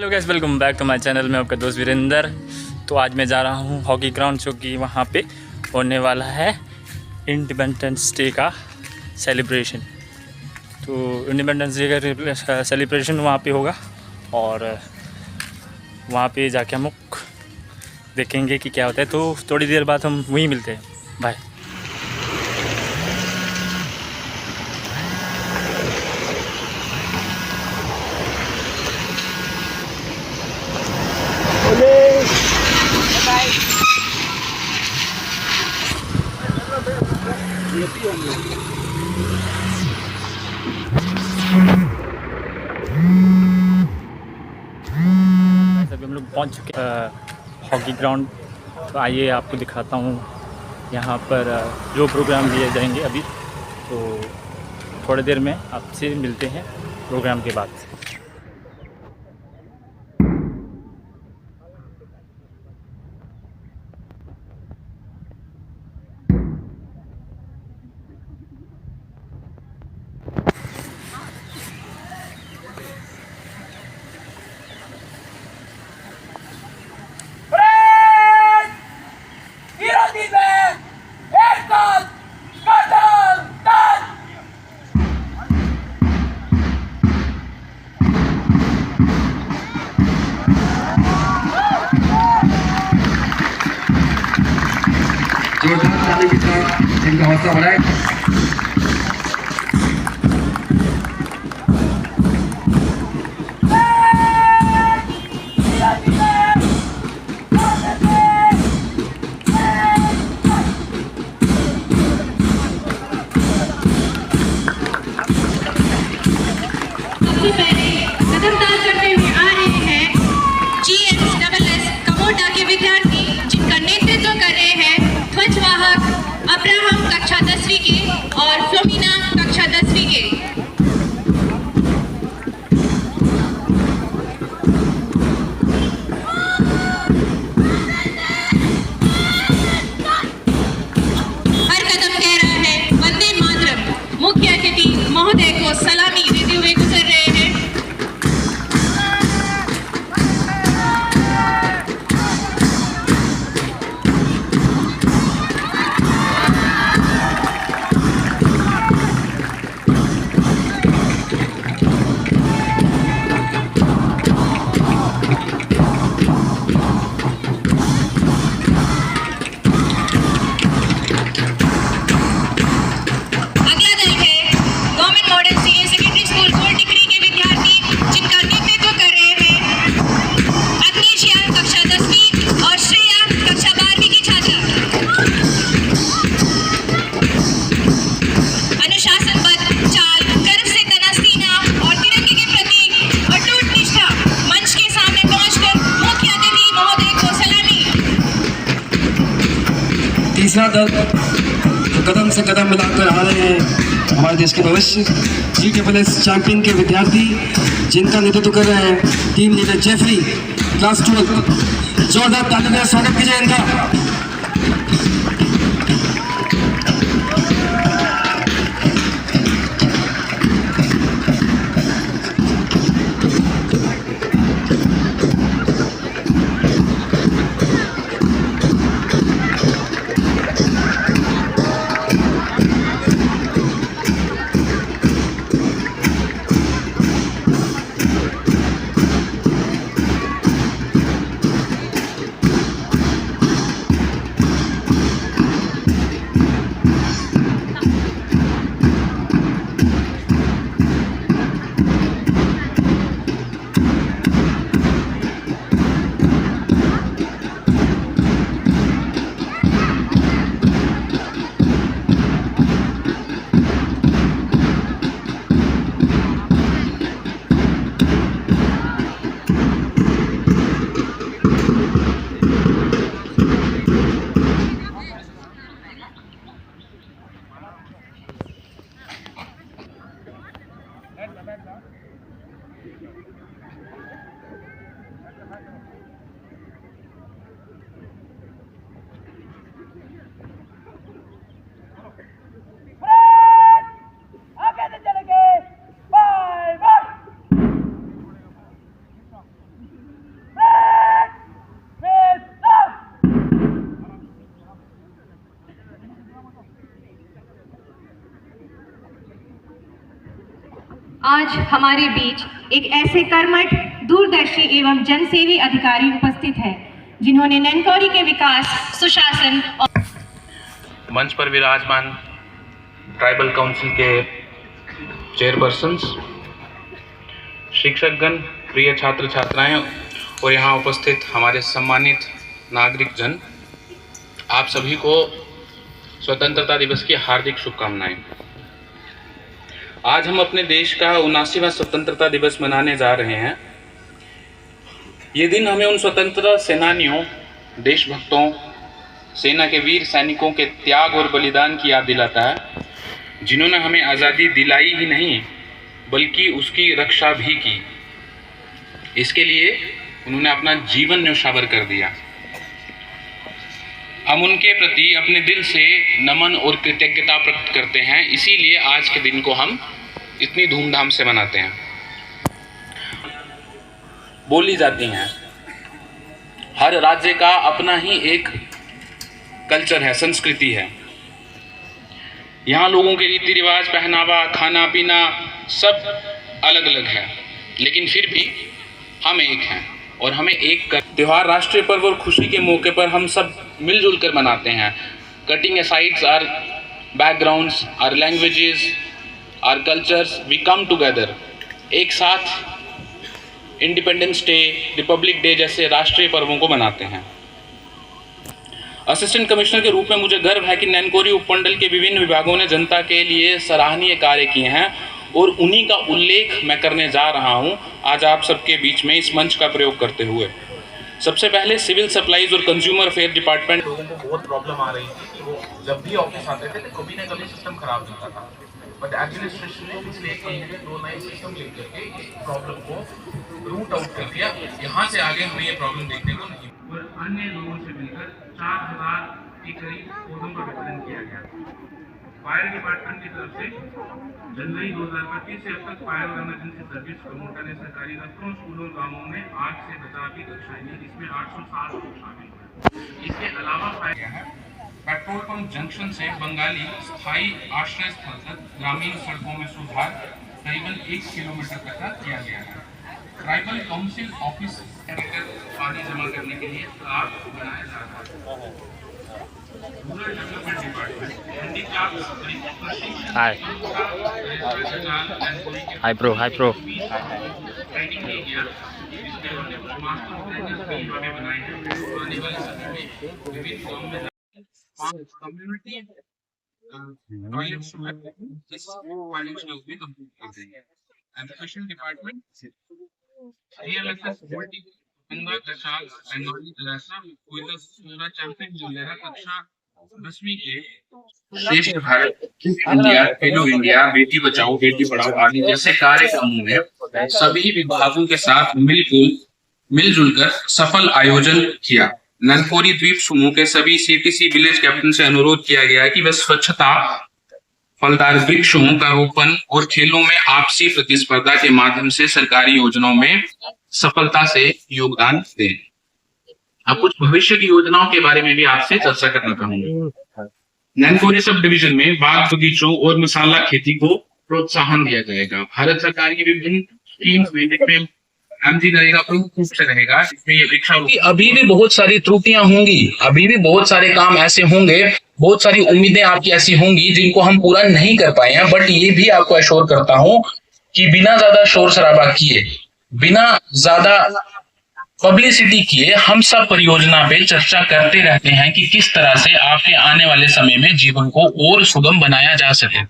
Hello guys, welcome back to my channel में आपका दोस्त वीरेंद्र। तो आज मैं जा रहा हूँ हॉकी ग्राउंड, जो कि वहाँ पे होने वाला है इंडिपेंडेंस डे का सेलिब्रेशन। तो इंडिपेंडेंस डे का सेलिब्रेशन वहाँ पे होगा और वहाँ पे जाके हम लोग देखेंगे कि क्या होता है। तो थोड़ी देर बाद हम वहीं मिलते हैं। बाय। अभी हम लोग पहुँच चुके हॉकी ग्राउंड। तो आइए आपको दिखाता हूँ यहाँ पर जो प्रोग्राम दिए जाएंगे अभी। तो थोड़ी देर में आपसे मिलते हैं प्रोग्राम के बाद। जोरदार ताली के साथ इनका हौसला बढ़ाएं। सबसे पहले कदमदान करते हुए आ रहे हैं GSSS कमोटा के विद्यार्थी, जिनका नेतृत्व कर रहे हैं ध्वजवाहक अब्राहम कक्षा 10वीं के और फ्लोमिना कक्षा 10वीं के। हर कदम कह रहा है वंदे मातरम। मुख्य अतिथि महोदय को सलामी देते हुए गुजर रहे हैं। अगला दल है government model senior secondary school gold degree के विद्यार्थी, जिनका नेतृत्व कर रहे हैं अग्निशिया कक्षा 10वीं और श्रेया कक्षा 12वीं की छात्रा। अनुशासनबद्ध चाल, गर्व से तना सीना और तिरंगे के प्रति अटूट निष्ठा, मंच के सामने पहुंचकर मुख्य अतिथि महोदय को सलामी। तीसरा दल जो कदम से कदम मिलाकर आ रहे हैं हमारे देश के भविष्य GSSS चैंपियन के विद्यार्थी, जिनका नेतृत्व कर रहे हैं टीम लीडर जेफरी क्लास 12। जोरदार ताली में स्वागत कीजिए इनका। आज हमारे बीच एक ऐसे कर्मठ, दूरदर्शी एवं जनसेवी अधिकारी उपस्थित हैं जिन्होंने नैनकौरी के विकास, सुशासन और मंच पर विराजमान ट्राइबल काउंसिल के चेयरपर्सन्स, शिक्षकगण, प्रिय छात्र छात्राएं और यहाँ उपस्थित हमारे सम्मानित नागरिक जन, आप सभी को स्वतंत्रता दिवस की हार्दिक शुभकामनाएं। आज हम अपने देश का 79वां स्वतंत्रता दिवस मनाने जा रहे हैं। ये दिन हमें उन स्वतंत्रता सेनानियों, देशभक्तों, सेना के वीर सैनिकों के त्याग और बलिदान की याद दिलाता है, जिन्होंने हमें आज़ादी दिलाई ही नहीं बल्कि उसकी रक्षा भी की। इसके लिए उन्होंने अपना जीवन न्यौछावर कर दिया। हम उनके प्रति अपने दिल से नमन और कृतज्ञता प्रकट करते हैं। इसीलिए आज के दिन को हम इतनी धूमधाम से मनाते हैं। बोली जाती हैं, हर राज्य का अपना ही एक कल्चर है, संस्कृति है। यहाँ लोगों के रीति रिवाज, पहनावा, खाना पीना सब अलग अलग है, लेकिन फिर भी हम एक हैं और हमें एक त्यौहार, राष्ट्रीय पर्व और खुशी के मौके पर हम सब मिलजुल कर मनाते हैं। Cutting asides are backgrounds, are languages, are cultures, we come together. एक साथ इंडिपेंडेंस डे, रिपब्लिक डे जैसे राष्ट्रीय पर्वों को मनाते हैं। असिस्टेंट कमिश्नर के रूप में मुझे गर्व है कि नैनकौरी उपमंडल के विभिन्न विभागों ने जनता के लिए सराहनीय कार्य किए हैं और उन्हीं का उल्लेख मैं करने जा रहा हूं आज आप सबके बीच में इस मंच का प्रयोग करते हुए। सबसे पहले सिविल सप्लाईज और कंज्यूमर अफेयर डिपार्टमेंट। लोगों को बहुत प्रॉब्लम आ रही थी कि वो जब भी ऑफिस आते थे तो कभी ना कभी सिस्टम खराब होता था, बट एडमिनिस्ट्रेशन ने पिछले 1 महीने में 2 नए सिस्टम लेकर के इस प्रॉब्लम को रूट आउट कर दिया। यहाँ से आगे हमें ये प्रॉब्लम देखने को नहीं। और अन्य लोगों से मिलकर 4000 के करीब पौधों का वितरण किया गया। फायर डिपार्टमेंट की तरफ से जनवरी 2025 से अब तक फायर और इमरजेंसी सर्विस प्रमोटर ने सरकारी दफ्तरों, स्कूलों, गांवों में आग से बचाव की कक्षाएं दी, जिसमें 807 लोग शामिल हुए। इसके अलावा फायर किया है पेट्रोल पंप जंक्शन से बंगाली स्थायी आश्रय स्थल तक ग्रामीण सड़कों में सुधार करीबन 1 किलोमीटर तक किया गया है। ट्राइबल काउंसिल ऑफिस पानी जमा करने के लिए तालाब बनाया जा रहा है। रूरल डेवलपमेंट डिपार्टमेंट हैंडीक्राफ्ट हाय हाय प्रो ट्रेनिंग एरिया जिसमें हमने मास्टर ट्रेनर्स भी हमें बनाए हैं। आने वाले समय में विभिन्न गांव में कम्युनिटी टॉयलेट्स में इस टॉयलेट्स में भी कंप्लीट कर देंगे। एजुकेशन डिपार्टमेंट CLSS मल्टी गंगा कशाल बंगाली तलाशा कोयला सोना चैंपियन जिलेरा कक्षा 10वीं के श्रेष्ठ भारत, इंडिया, खेलो इंडिया, बेटी बचाओ बेटी पढ़ाओ आदि जैसे कार्यक्रमों में सभी विभागों के साथ मिलजुल कर सफल आयोजन किया। नैनकौरी द्वीप समूह के सभी CTC विलेज कैप्टन से अनुरोध किया गया है कि वे स्वच्छता, फलदार वृक्षों का रोपण और खेलों में आपसी प्रतिस्पर्धा के माध्यम से सरकारी योजनाओं में सफलता से योगदान दें। अब कुछ भविष्य की योजनाओं के बारे में भी आपसे चर्चा करना चाहूंगा। नैनकौरी सब डिवीजन में बाग बगीचों और मसाला खेती को प्रोत्साहन दिया जाएगा। भारत सरकार की विभिन्न स्कीम्स में MG नरेगा प्रमुख रूप से रहेगा। इसमें ये वृक्षारोपण। अभी भी बहुत सारी त्रुटियां होंगी, अभी भी बहुत सारे काम ऐसे होंगे, बहुत सारी उम्मीदें आपकी ऐसी होंगी जिनको हम पूरा नहीं कर पाए हैं, बट ये भी आपको एश्योर करता हूं कि बिना ज्यादा शोर शराबा किए, बिना ज्यादा पब्लिसिटी किए हम सब परियोजना पे चर्चा करते रहते हैं कि किस तरह से आपके आने वाले समय में जीवन को और सुगम बनाया जा सके।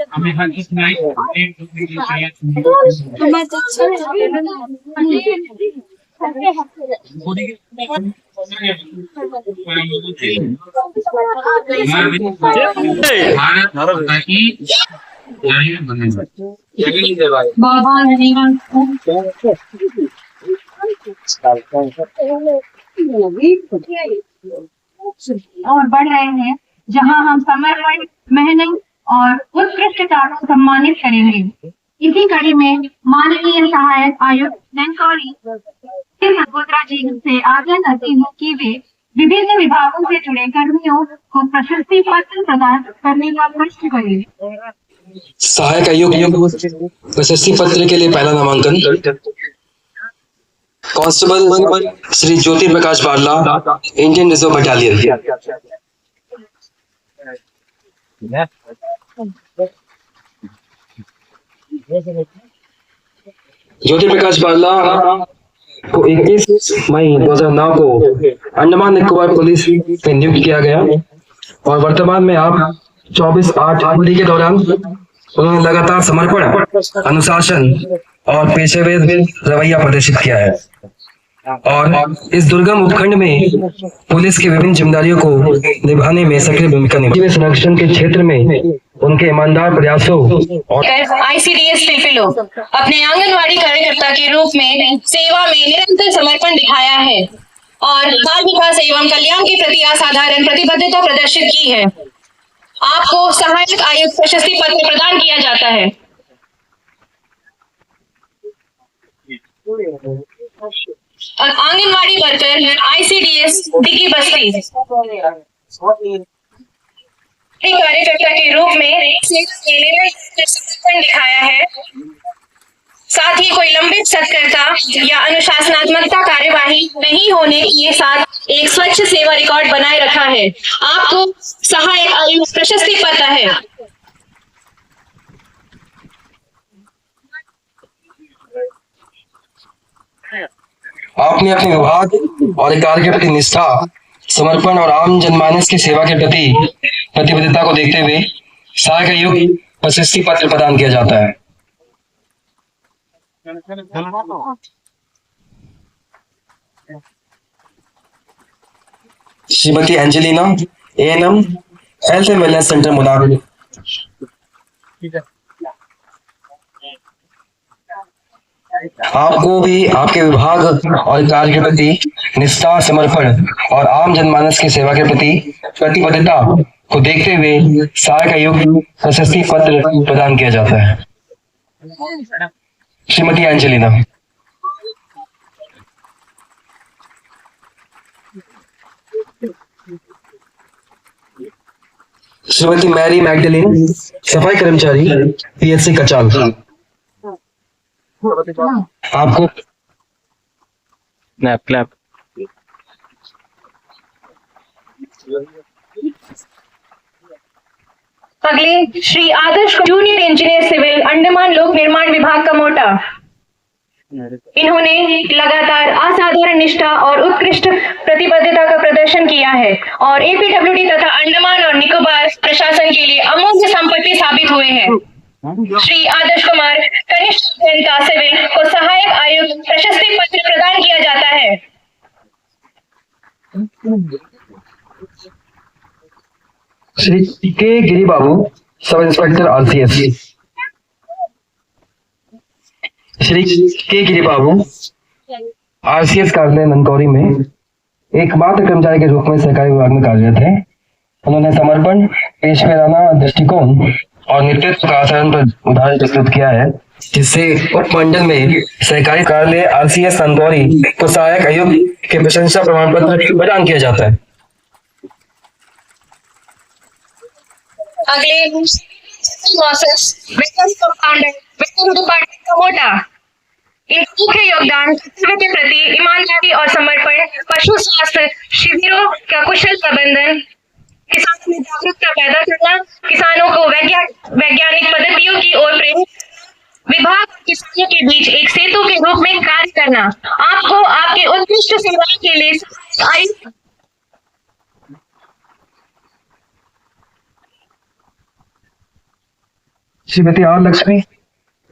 हमें हर एक और बढ़ रहे हैं, जहां हम समर्पण, मेहनत और उत्कृष्टता को सम्मानित करेंगे। इसी कड़ी में माननीय सहायक आयुक्त नैनकौरी मल्होत्रा जी से आग्रह करती हूँ कि वे विभिन्न विभागों से जुड़े कर्मियों को प्रशस्ति पत्र प्रदान करने का प्रश्न करें। सहायक आयुक्त प्रशस्ति पत्र के लिए पहला नामांकन constable Shri Jyoti Prakash Barla, Indian reserve battalion. Jyoti Prakash Barla को 21 मई 2009 को अंडमान निकोबार पुलिस में नियुक्त किया गया और वर्तमान में आप 24/8 होली के दौरान उन्होंने लगातार समर्पण, अनुशासन और पेशेवर रवैया प्रदर्शित किया है और इस दुर्गम उपखंड में पुलिस की विभिन्न जिम्मेदारियों को निभाने में सक्रिय भूमिका निभाई। संरक्षण के क्षेत्र में उनके ईमानदार प्रयासों और ICDS पिलपिलो अपने आंगनवाड़ी कार्यकर्ता के रूप में सेवा में निरंतर समर्पण दिखाया है और बाल विकास एवं कल्याण के प्रति असाधारण प्रतिबद्धता प्रदर्शित की है। आपको सहायक आयुक्त प्रशस्ति पत्र प्रदान किया जाता है। और आंगनवाड़ी वर्कर ICDS डिगी बस्ती कार्यकर्ता के रूप में समर्पण दिखाया है। साथ ही कोई लंबित सत्कर्ता या अनुशासनात्मकता कार्यवाही नहीं होने के साथ एक स्वच्छ सेवा रिकॉर्ड बनाए रखा है। आपको सहायक आयुक्त प्रशस्ति पत्र है। आपने अपने विभाग और कार्य के प्रति निष्ठा, समर्पण और आम जनमानस की सेवा के प्रति प्रतिबद्धता को देखते हुए सहायक आयुक्त प्रशस्ति पत्र प्रदान किया जाता है। Shrimati Angelina, ANM, health and wellness centre Mular. आपको भी आपके विभाग और कार्य के प्रति निष्ठा, समर्पण और आम जनमानस की सेवा के प्रति प्रतिबद्धता को देखते हुए सहायक आयुक्त प्रशस्ति पत्र प्रदान किया जाता है। Shrimati Angelina. Shrimati Mary Magdalene, सफाई कर्मचारी, PHC कचाल। आपको क्लैप। अगले Shri Adarsh junior engineer civil, Andaman लोक निर्माण विभाग कमोटा। इन्होंने लगातार असाधारण निष्ठा और उत्कृष्ट प्रतिबद्धता का प्रदर्शन किया है और APWD तथा अंडमान और निकोबार प्रशासन के लिए अमूल्य संपत्ति साबित हुए हैं। श्री आदर्श कुमार कनिष्ठ जनता सिविल को सहायक आयुक्त प्रशस्ति पत्र प्रदान किया जाता है। श्री के गिरी बाबू, सब इंस्पेक्टर RCS। श्री के गिरी बाबू RCS कार्यालय ननकौरी में एकमात्र कर्मचारी के रूप में सरकारी विभाग में कार्यरत है। उन्होंने समर्पण, पेशेवराना दृष्टिकोण और नेतृत्व का आचरण पर उदाहरण प्रस्तुत किया है, जिससे उपमंडल में सहकारी कार्यालय RCS ननकौरी को सहायक आयुक्त के प्रशंसा प्रमाण पत्र प्रदान किया जाता है। अगले कमोटा। इनका मुख्य योगदान कर्तव्य के प्रति ईमानदारी और समर्पण, पशु स्वास्थ्य शिविरों का कुशल प्रबंधन, किसानों में जागरूकता पैदा करना, किसानों को वैज्ञानिक पद्धतियों की ओर प्रेरित, विभाग और किसानों के बीच एक सेतु के रूप में कार्य करना। आपको आपके उत्कृष्ट सेवा के लिए श्रीमती R लक्ष्मी,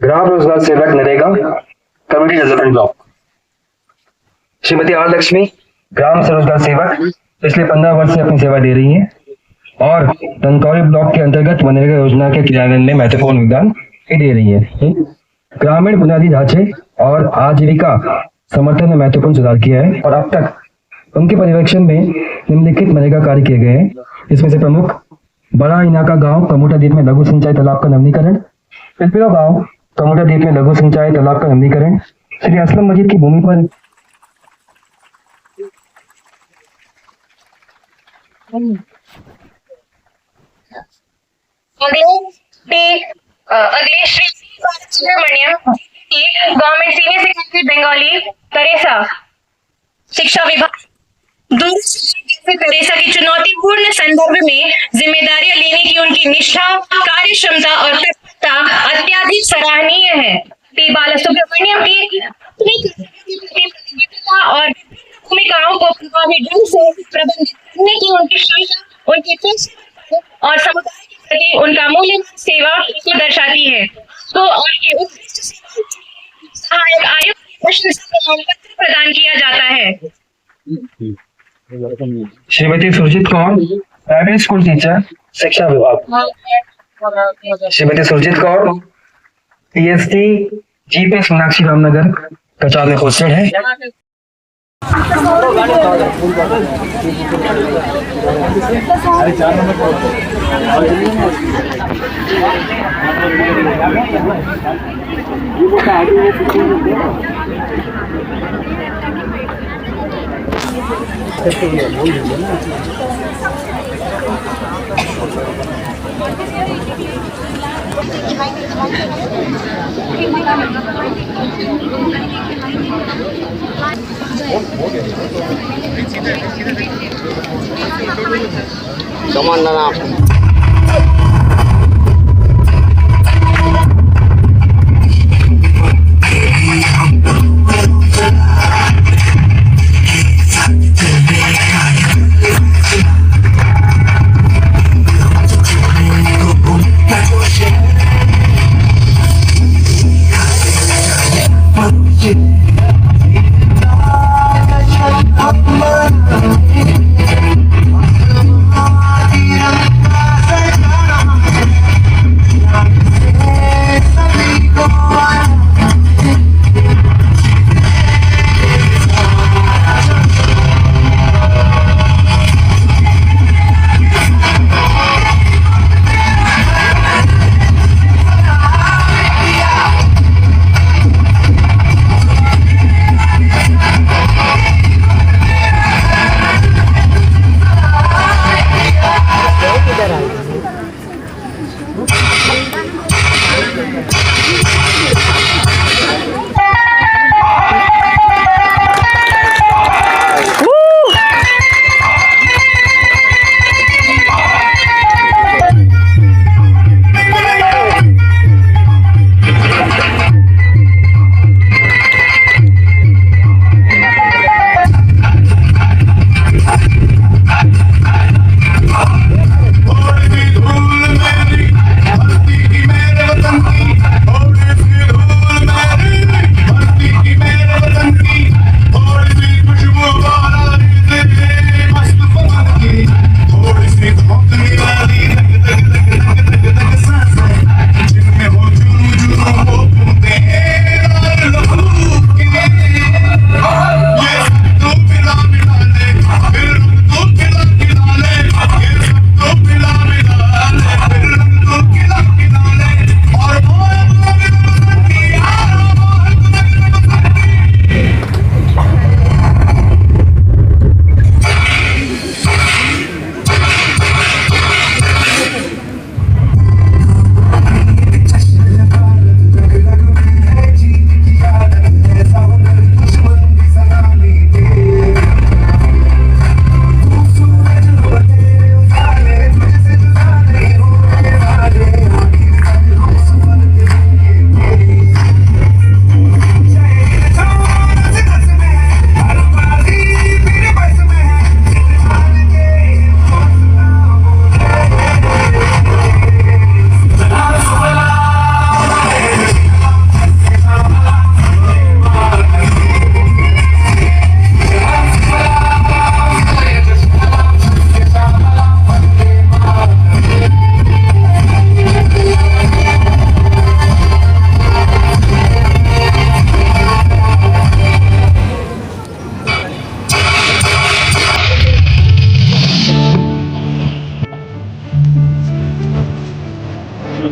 ग्राम रोजगार सेवक, NREGA, community development block. Shrimati R Lakshmi, ग्राम रोजगार सेवक, पिछले 15 वर्ष से अपनी सेवा दे रही हैं और ननकौरी ब्लॉक के अंतर्गत मनरेगा योजना के क्रियान्वयन में महत्वपूर्ण योगदान दे रही है। ग्रामीण बुनियादी ढांचे और आजीविका समर्थन में महत्वपूर्ण सुधार किया है और अब तक उनके पर्यवेक्षण में निम्नलिखित मनरेगा कार्य किए गए हैं। इसमें से प्रमुख बड़ा इनाका गांव कमोटा द्वीप में लघु सिंचाई तालाब का नवीनीकरण, पिलपिलो गांव कमोटा द्वीप में लघु सिंचाई तालाब का नवीनीकरण, श्री असलम मस्जिद की भूमि पर अगले Shri Subramaniam government senior secondary बंगाली करेसा शिक्षा विभाग दूर करेसा की चुनौतीपूर्ण संदर्भ में जिम्मेदारियां लेने की उनकी निष्ठा, कार्य क्षमता और तत्परता अत्यधिक सराहनीय है। पी बालासुब्रमण्यम की प्रतिबद्धता और भूमिकाओं को प्रभावी ढंग से प्रबंधित करने की उनकी क्षमता, उनके और समुदाय के प्रति उनका मूल्यवान सेवा को दर्शाती है। तो और ये उत्कृष्ट सहायक आयुक्त प्रशंसा प्रमाण पत्र प्रदान किया जाता है। Shrimati Surjit Kaur, primary school teacher, शिक्षा विभाग। श्रीमती सुरजीत कौर पीएचडी जीपी सोनाक्षी रामनगर कचार में पोस्टेड है।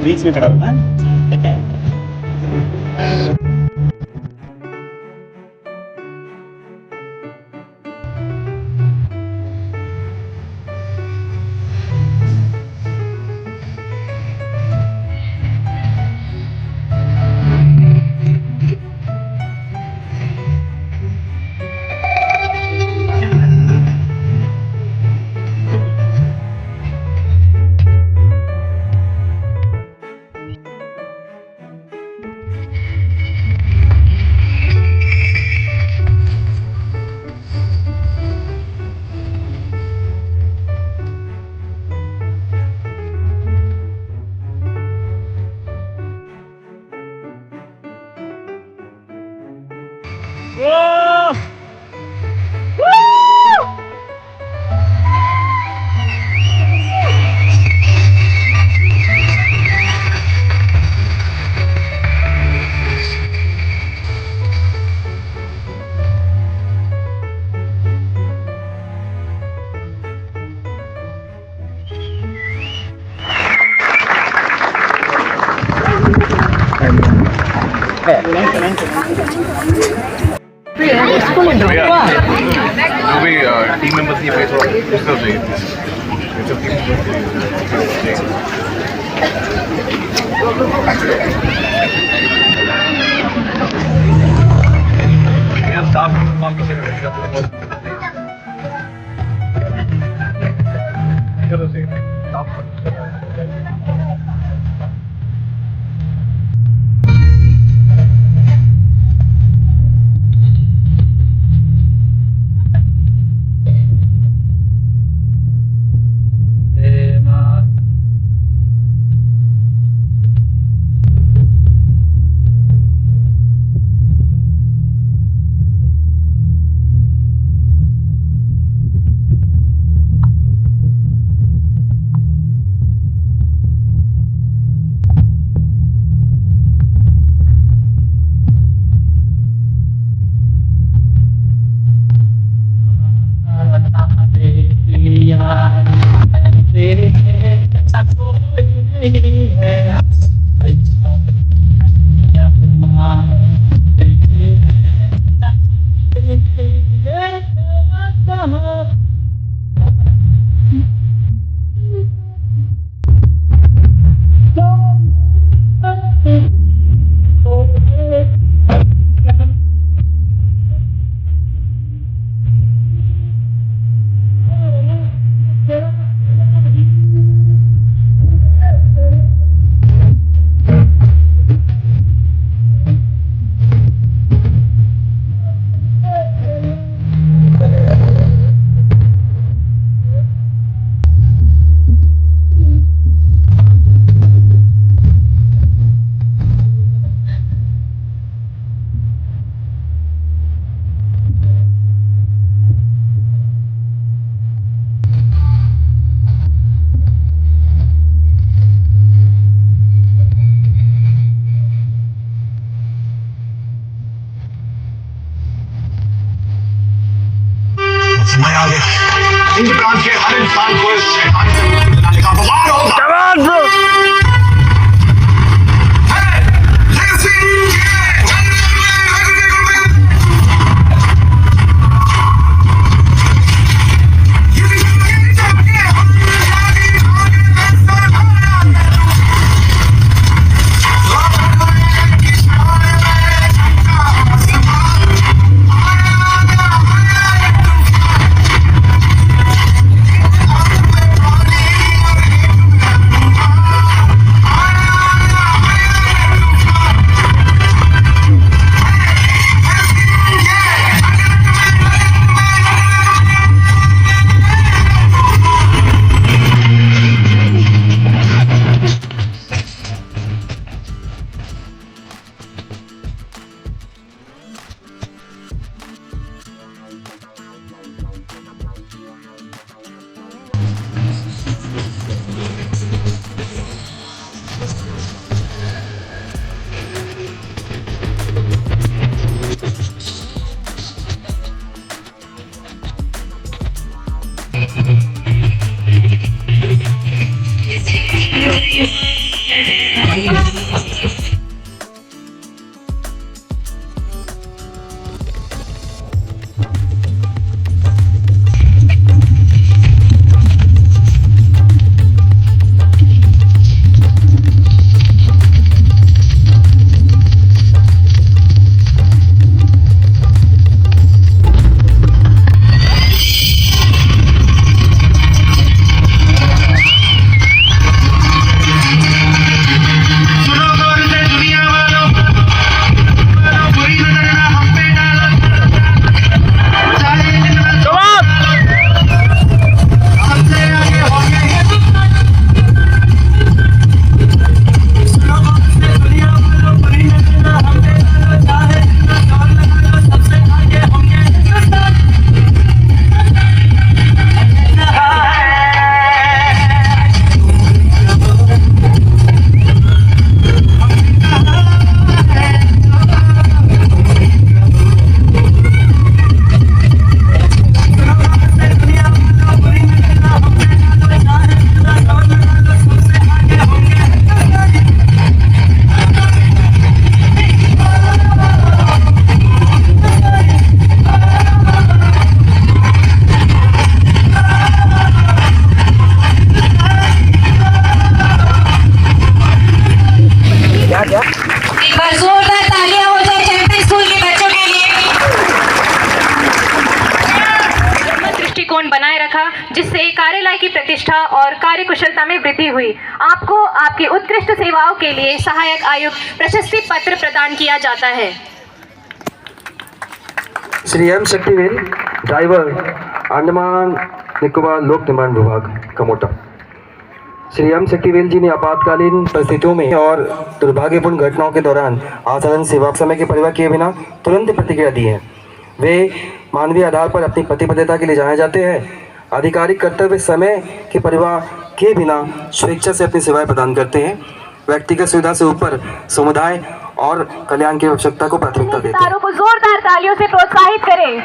बीच में खड़ा होता है। जो भी टीम मेंबर्स ये पे थोड़ा डिस्कस चाहिए जो टीम समय आ गया हिंदुस्तान के हर इंसान को इस शैतानी से मुक्ति दिलाने का बवाल होगा। और कार्यकुशलता में वृद्धि हुई। आपको आपकी उत्कृष्ट सेवाओं के लिए सहायक आयुक्त प्रशस्ति पत्र प्रदान किया जाता है। श्री एम शक्तिवेल, ड्राइवर, अंडमान निकोबार लोक निर्माण विभाग, कमोटा। श्री एम शक्तिवेल जी ने आपातकालीन परिस्थितियों में और दुर्भाग्यपूर्ण घटनाओं के दौरान असाधारण सेवा समय की परवाह किए बिना तुरंत प्रतिक्रिया दी है। वे मानवीय आधार पर अपनी प्रतिबद्धता के लिए जाने जाते हैं। आधिकारिक कर्तव्य समय की परवाह किए बिना स्वेच्छा से अपनी सेवाएं प्रदान करते हैं। व्यक्तिगत सुविधा से ऊपर समुदाय और कल्याण की आवश्यकता को प्राथमिकता देते हैं। को जोरदार तालियों से प्रोत्साहित करें।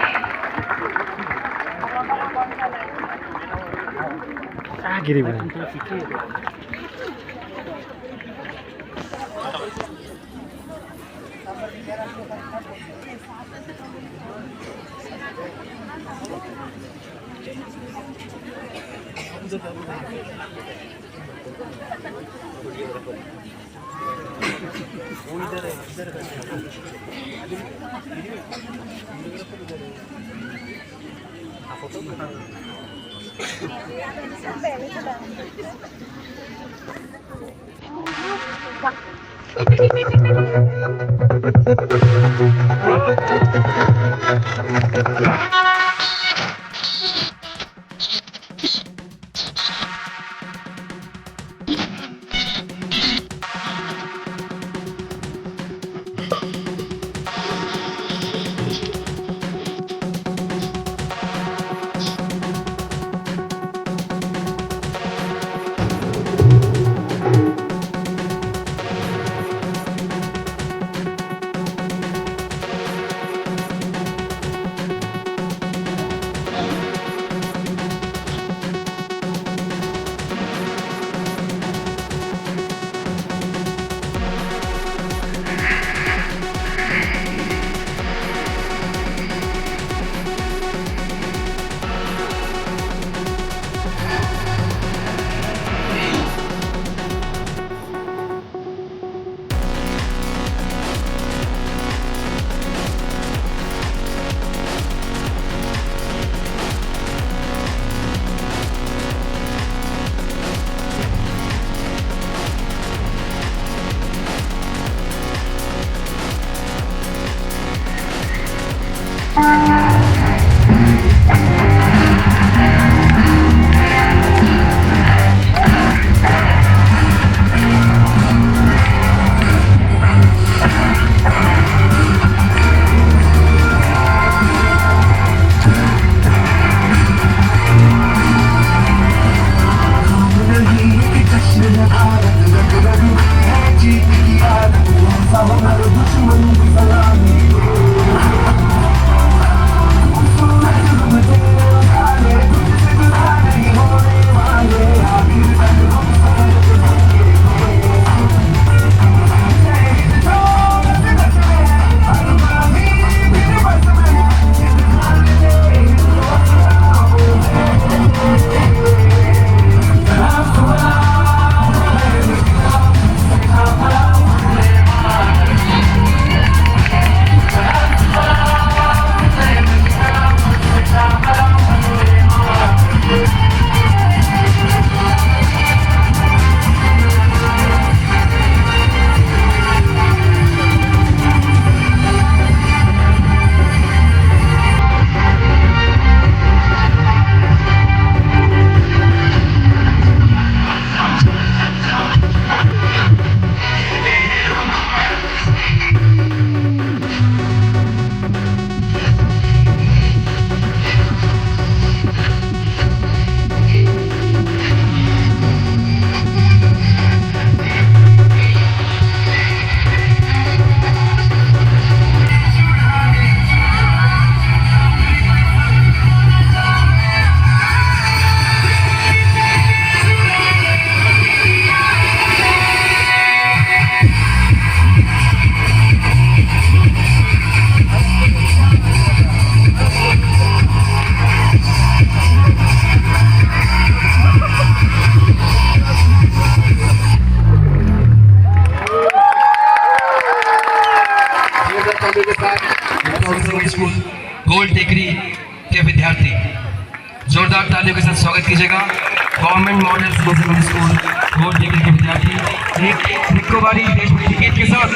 गोल्ड टेकरी के विद्यार्थी जोरदार तालियों के साथ स्वागत कीजिएगा। Government model secondary school board degree के विद्यार्थी निकोबारी देशभक्ति गीत के साथ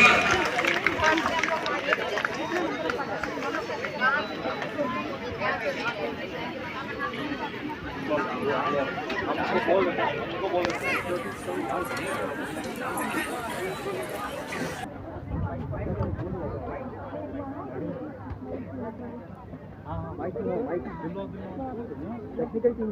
Kita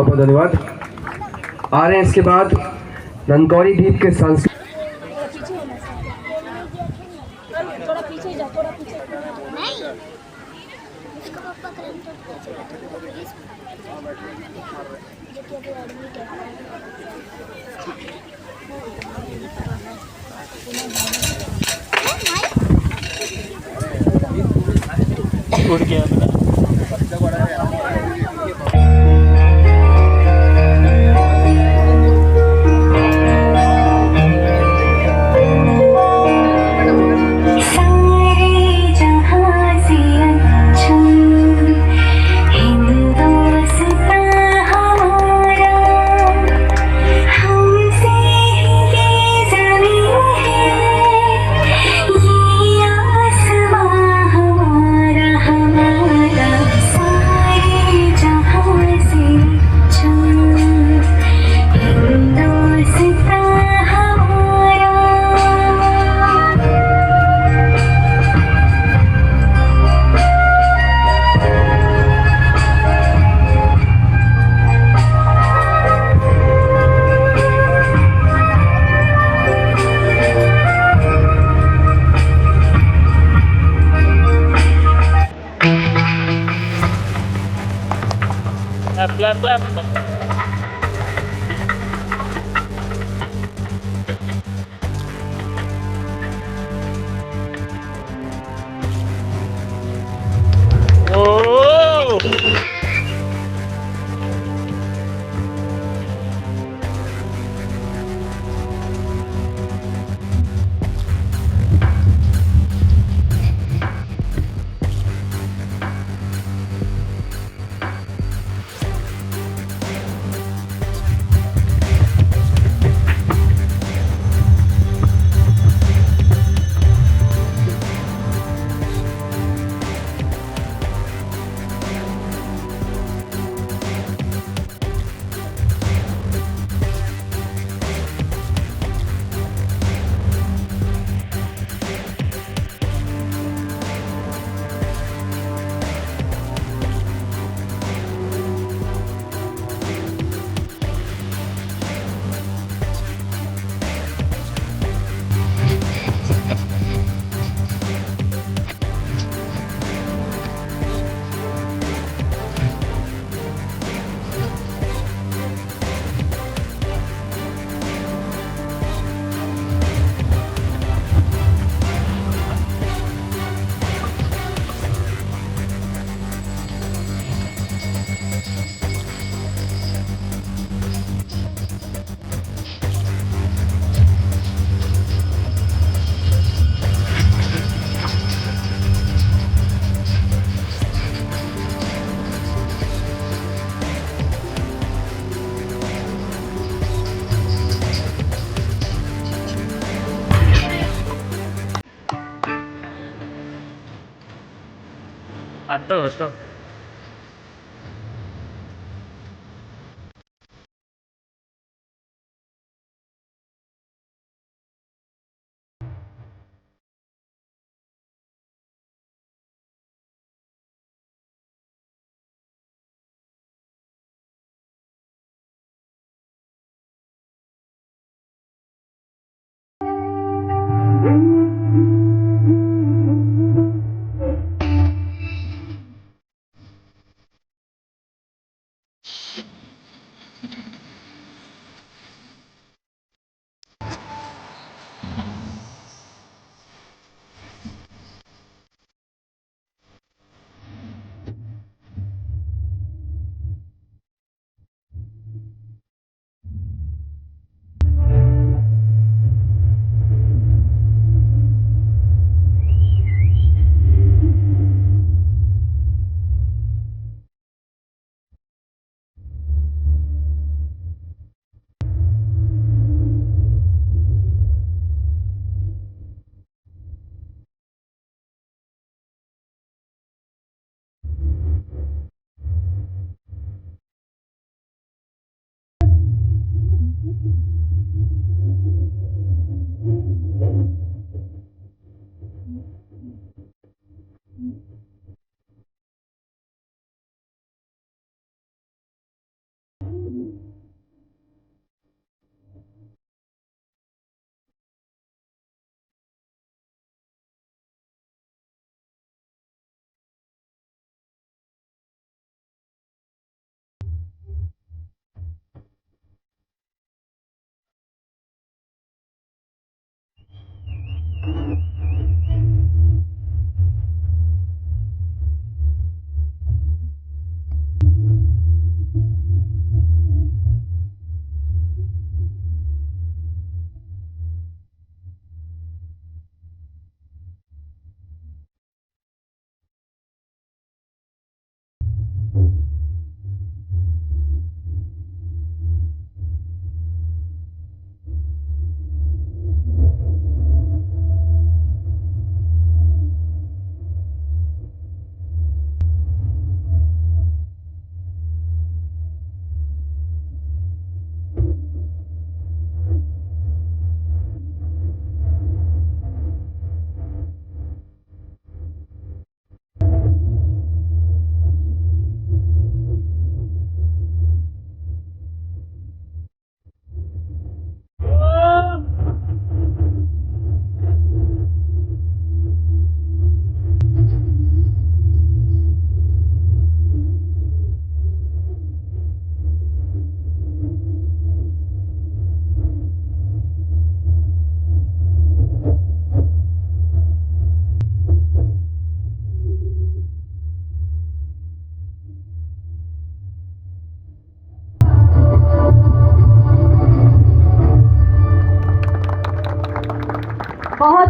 बहुत बहुत धन्यवाद। आ रहे हैं इसके बाद ननकौरी द्वीप के सांस्कृतिक थोड़ा पीछे जा, थोड़ा पीछे नहीं इसको पापा करंट प्लीज जो कि अभी एडमिट है। उड़ गया अपना। Clap, clap, clap. Oh! Atau.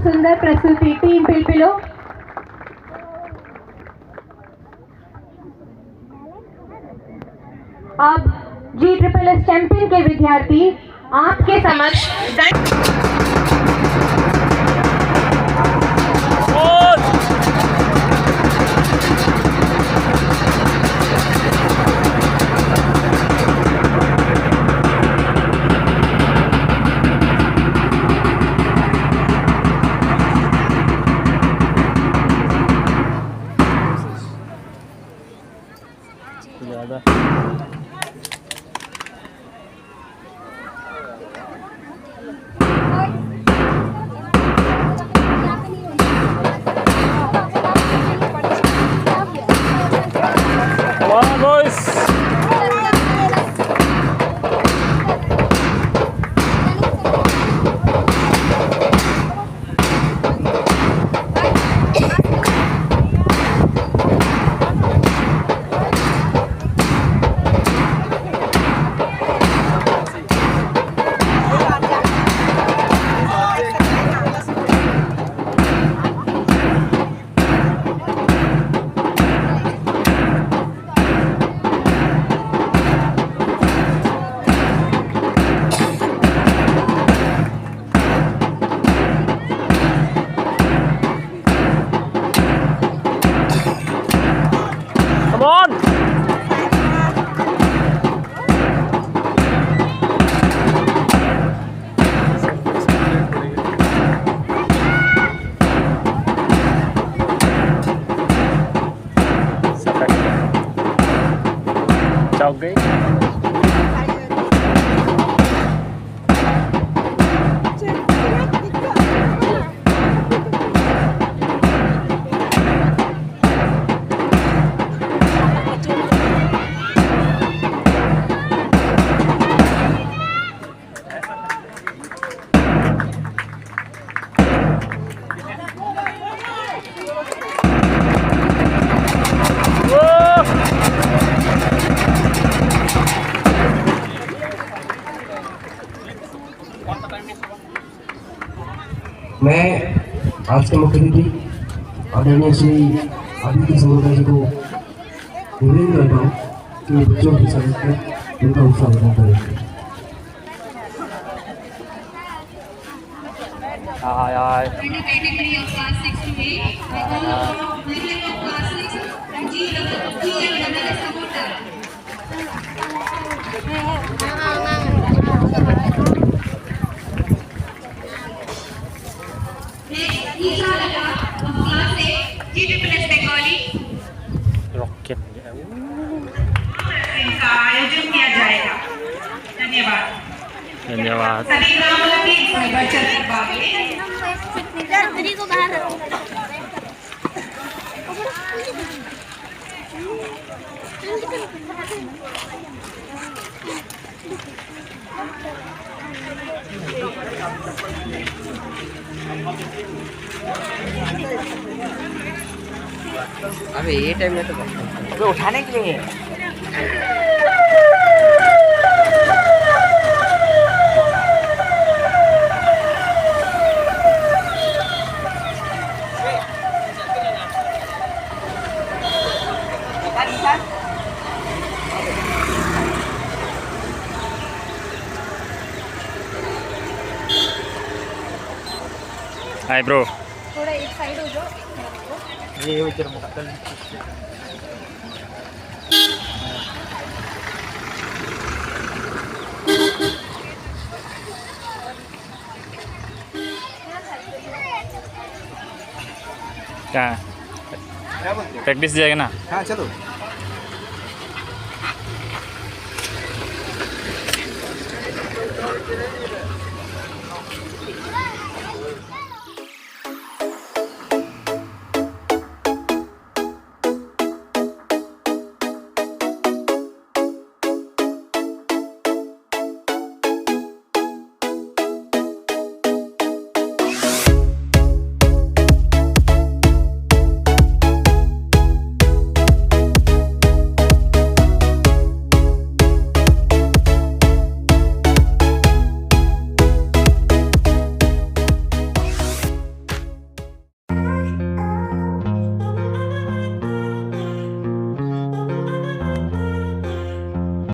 सुंदर प्रस्तुति टीम पिलपिलो। अब GSSS चैंपियन के विद्यार्थी आपके समक्ष चौक गई। मैं आज के मुख्य अतिथि आदरणीय श्री आदित्य समुदाय जी को निवेदन करता हूँ कि बच्चों के साथ उनका उत्साह करें। आय आय in the category of class 6 to 8, I call upon women of class 6 from GSSS supporter. Next, Isha Lata of class 8, GSSS Bengali. Rocket इनका आयोजन किया जाएगा। धन्यवाद। धन्यवाद। सभी ग्रामों के बच्चों के बाबे को बाहर रखो। अबे ये टाइम में तो अबे उठाने के लिए हाय ब्रो। थोड़ा एक साइड हो जाओ। ये विचार मुक्तल क्या प्रैक्टिस जाएगा ना। हाँ चलो